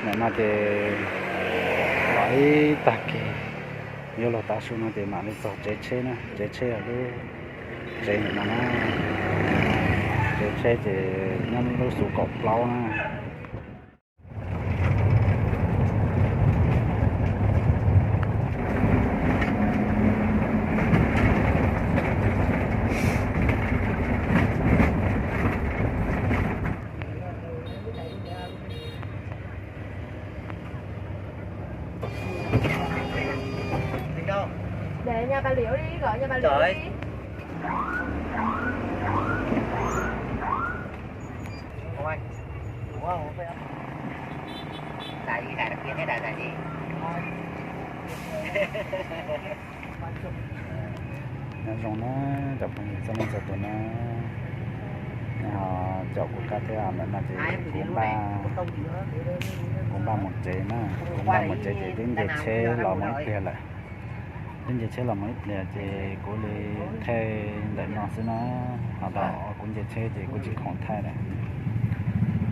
mẹ nó thì lấy tạc kì nhiều là ta xuống nó thì mà đi cho chế ở đây chế mà nó chế thì nhân nó sụp cọp lâu nè để nhà bà Liễu đi, gọi nhà bà Liễu Trời. đi. Không anh, đúng không? Phải không? Đài gì, đài đặc biệt hay đài gì? nó dùng nó chụp hình xong rồi tụi nó chụp của các thế mà nó chỉ cũng ba một chế nó cũng ba một chế thì đến giờ chế lò mấy kia lại đến giờ chế lò mấy kia thì cũng đi thay để nó sẽ nó họ đỏ cũng giờ chế thì cũng chỉ còn thay này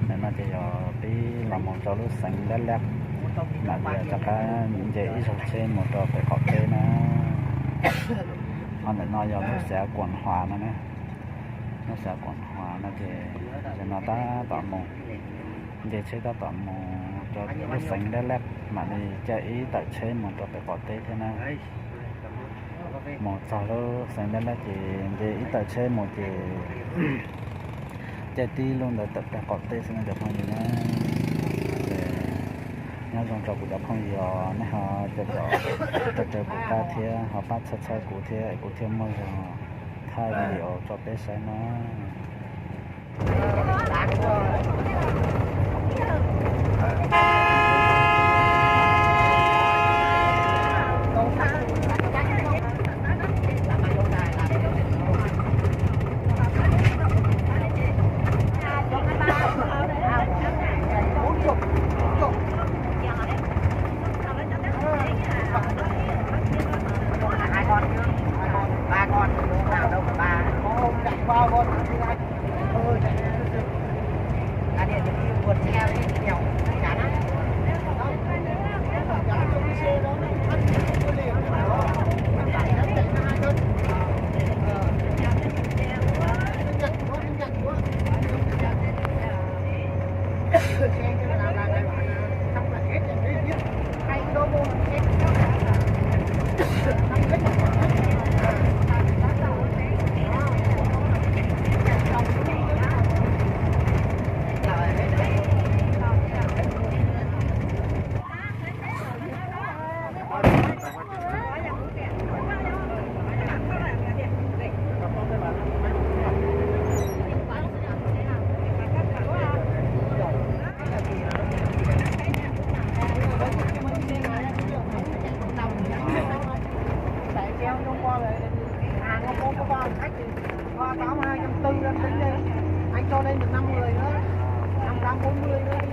nên nó chỉ ở cái làm một chỗ lúc sáng lát lát là giờ cho cái những chế ít chế một chỗ phải có chế nó họ để nó giờ nó sẽ quần hòa nó nè nó sẽ quần hòa nó thì nó ta tạm một để chế ta tạm một cho lúc sáng lát lát mà đi chơi ý tại chế một chỗ phải có chế thế nào một sau đó sáng lát lát thì để ý tại chế một thì chơi tí luôn để tập có chế xem được không gì nữa nhớ trong trò của đọc không gì nó họ cho của ta thế họ bắt sát của thế mơ rồi thay video cho bé sai nó anh cho lên được 5 người nữa, 540 nữa đi.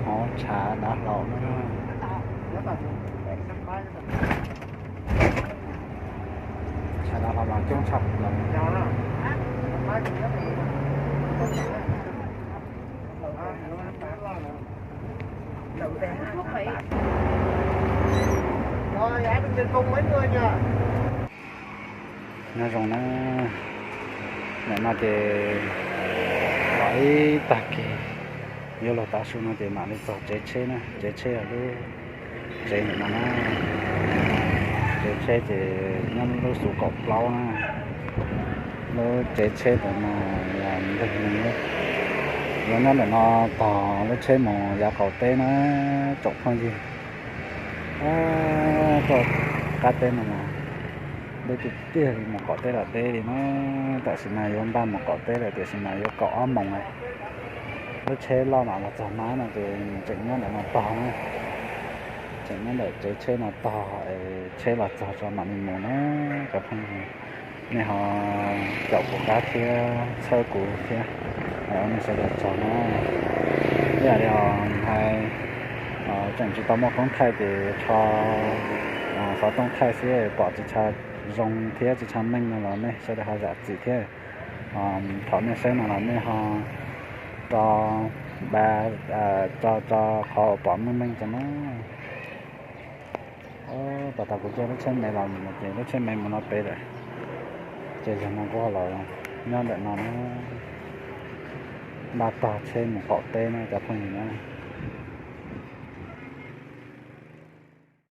họ trả đã lộ trả đã lộ là trong sập là rồi em mình cùng mấy người nhờ nó rồng nó thì phải ta kì nhớ là ta xuống nó để mà đi tàu chế nè chế ở đó chế mà nó chế thì nó sụp cọp lâu nè nó chế rồi mà làm được mình đó nó là nó tò nó chế mà giá cầu té nó chọc hơn gì cho cá té mà đây thì tiếc thì một cọ té là té thì nó tại sao này ông ba một cọ té là tại sao này có cọ mỏng này nó chế lo mà chả má là thì chỉnh nó là nó to này chỉnh nó để chế nó to chế là cho mà mình muốn nó gặp không này họ chậu của cá kia sơ của kia mình sẽ được cho nó bây giờ họ hay chẳng chỉ tao một con thay để cho sáu tông thay sẽ bỏ chỉ cho rong thế chỉ cho mình là này sẽ được họ giả chỉ thế thọ này sẽ là này họ cho ba cho họ bỏ mình cho nó bà ta cũng cho nó chân này làm một cái nó chân mình mà nó bể rồi chơi cho nó có là nó để nó ba ta trên một cọ tê này cho phong gì nữa